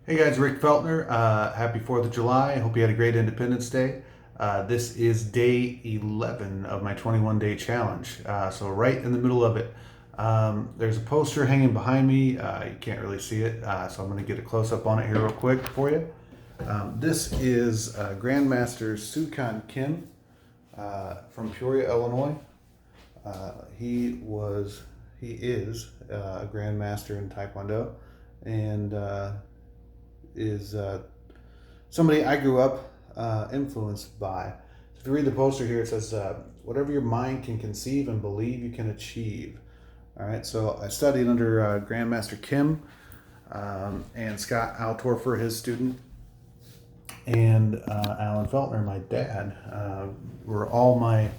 Hey guys, Rick Feltner. Happy 4th of July. I hope you had a great Independence Day. This is day 11 of my 21 day challenge. So, right in the middle of it, there's a poster hanging behind me. You can't really see it, so I'm going to get a close up on it here, real quick for you. This is Grandmaster Sukhan Kim from Peoria, Illinois. He is a Grandmaster in Taekwondo and is somebody I grew up influenced by. So if you read the poster here, it says, whatever your mind can conceive and believe you can achieve. All right, so I studied under Grandmaster Kim and Scott Altorfer, his student, and Alan Feltner, my dad, were all my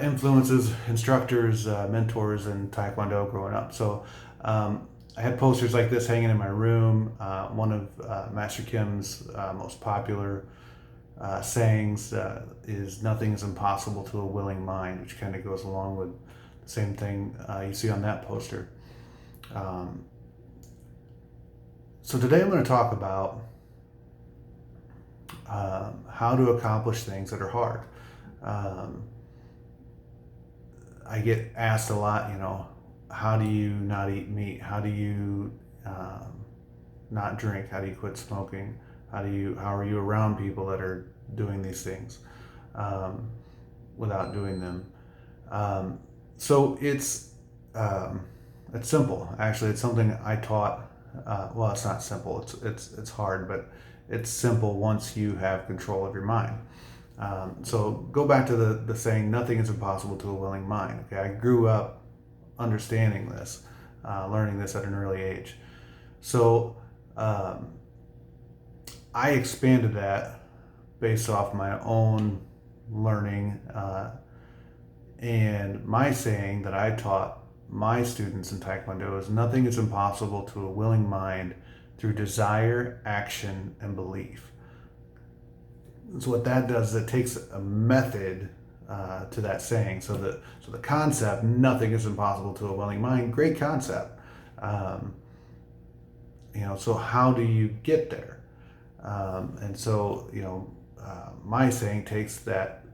influences, instructors, mentors in Taekwondo growing up. So I had posters like this hanging in my room. One of Master Kim's most popular sayings is "Nothing is impossible to a willing mind," which kind of goes along with the same thing you see on that poster. Um, so today I'm going to talk about how to accomplish things that are hard. Um, I get asked a lot, how do you not eat meat? How do you not drink? How do you quit smoking? How are you around people that are doing these things um, without doing them? So it's simple. Actually, it's something I taught. Well, it's not simple. It's hard, but it's simple once you have control of your mind. So go back to the saying, nothing is impossible to a willing mind. Okay, I grew up understanding this, learning this at an early age. So um, I expanded that based off my own learning and my saying that I taught my students in Taekwondo is nothing is impossible to a willing mind through desire, action, and belief. So what that does is it takes a method to that saying. So the concept, nothing is impossible to a willing mind, great concept. Um, so how do you get there? And so my saying takes that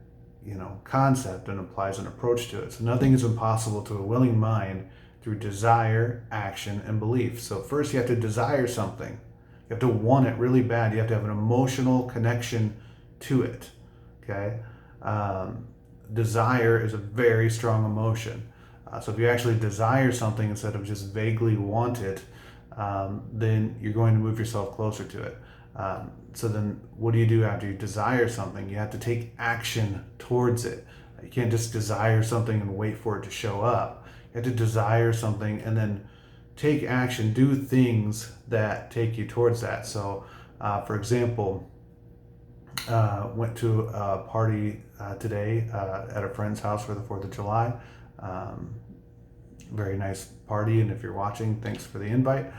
concept and applies an approach to it. So nothing is impossible to a willing mind through desire, action, and belief. So first you have to desire something. You have to want it really bad. You have to have an emotional connection to it. Okay. Desire is a very strong emotion. So if you actually desire something instead of just vaguely want it, then you're going to move yourself closer to it. So then what do you do after you desire something? You have to take action towards it. You can't just desire something and wait for it to show up. You have to desire something and then take action, do things that take you towards that. So, for example, went to a party today at a friend's house for the 4th of July. Um, Very nice party, and if you're watching, thanks for the invite.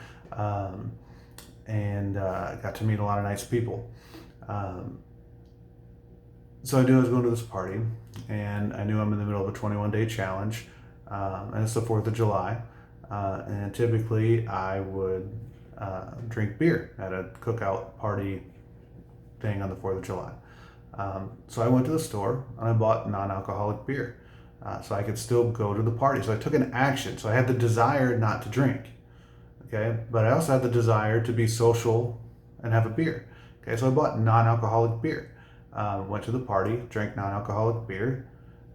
And got to meet a lot of nice people. Um, so I knew I was going to this party, and I knew I'm in the middle of a 21 day challenge, and it's the 4th of July. And typically I would drink beer at a cookout party thing on the 4th of July. So I went to the store and I bought non alcoholic beer so I could still go to the party. So I took an action. So I had the desire not to drink. Okay. But I also had the desire to be social and have a beer. Okay. So I bought non alcoholic beer. Went to the party, drank non alcoholic beer.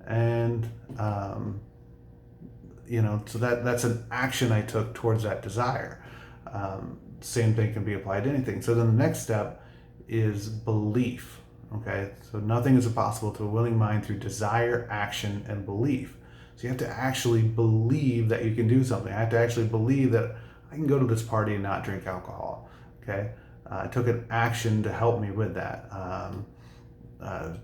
And, so that's an action I took towards that desire. Same thing can be applied to anything. So then the next step is belief. Okay, so nothing is impossible to a willing mind through desire, action, and belief. So you have to actually believe that you can do something. I have to actually believe that I can go to this party and not drink alcohol. Okay, I took an action to help me with that.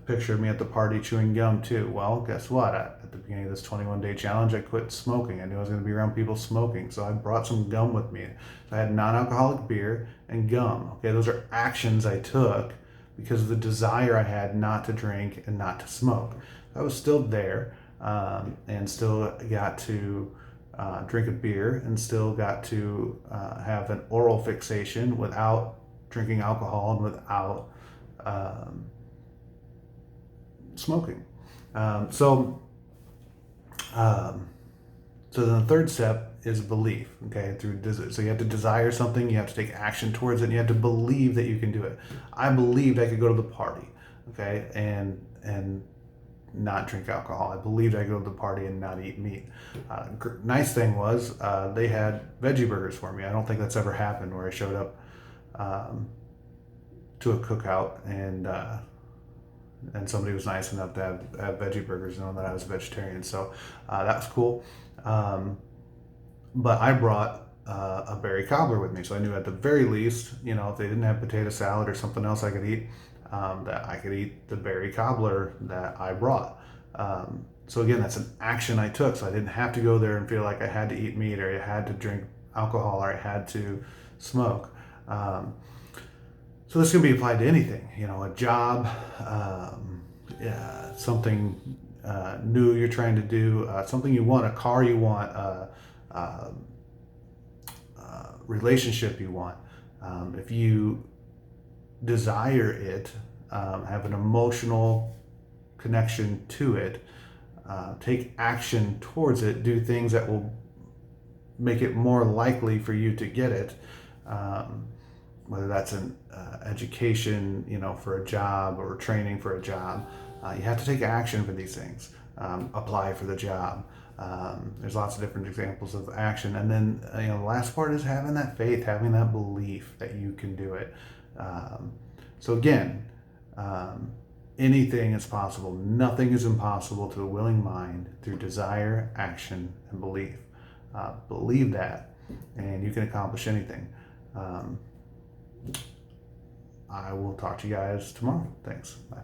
Picture of me at the party chewing gum too. Well, guess what? At the beginning of this 21 day challenge, I quit smoking. I knew I was going to be around people smoking, so I brought some gum with me. So I had non alcoholic beer and gum. Okay, those are actions I took because of the desire I had not to drink and not to smoke. I was still there and still got to drink a beer and still got to have an oral fixation without drinking alcohol and without smoking. So then the third step is belief. Okay, so you have to desire something, you have to take action towards it, and you have to believe that you can do it. I believed I could go to the party, okay, and not drink alcohol. I believed I could go to the party and not eat meat. Nice thing was they had veggie burgers for me. I don't think that's ever happened where I showed up to a cookout and somebody was nice enough to have veggie burgers, knowing that I was a vegetarian. So that was cool. But I brought a berry cobbler with me, so I knew at the very least, if they didn't have potato salad or something else I could eat, that I could eat the berry cobbler that I brought. So again, that's an action I took. So I didn't have to go there and feel like I had to eat meat or I had to drink alcohol or I had to smoke. So this can be applied to anything, a job, something new you're trying to do, something you want, a car you want, relationship you want. If you desire it, have an emotional connection to it, take action towards it, do things that will make it more likely for you to get it, whether that's an education, for a job or training for a job. You have to take action for these things. Apply for the job. There's lots of different examples of action. And then, the last part is having that faith, having that belief that you can do it. So again, anything is possible. Nothing is impossible to a willing mind through desire, action, and belief. Believe that, and you can accomplish anything. I will talk to you guys tomorrow. Thanks. Bye.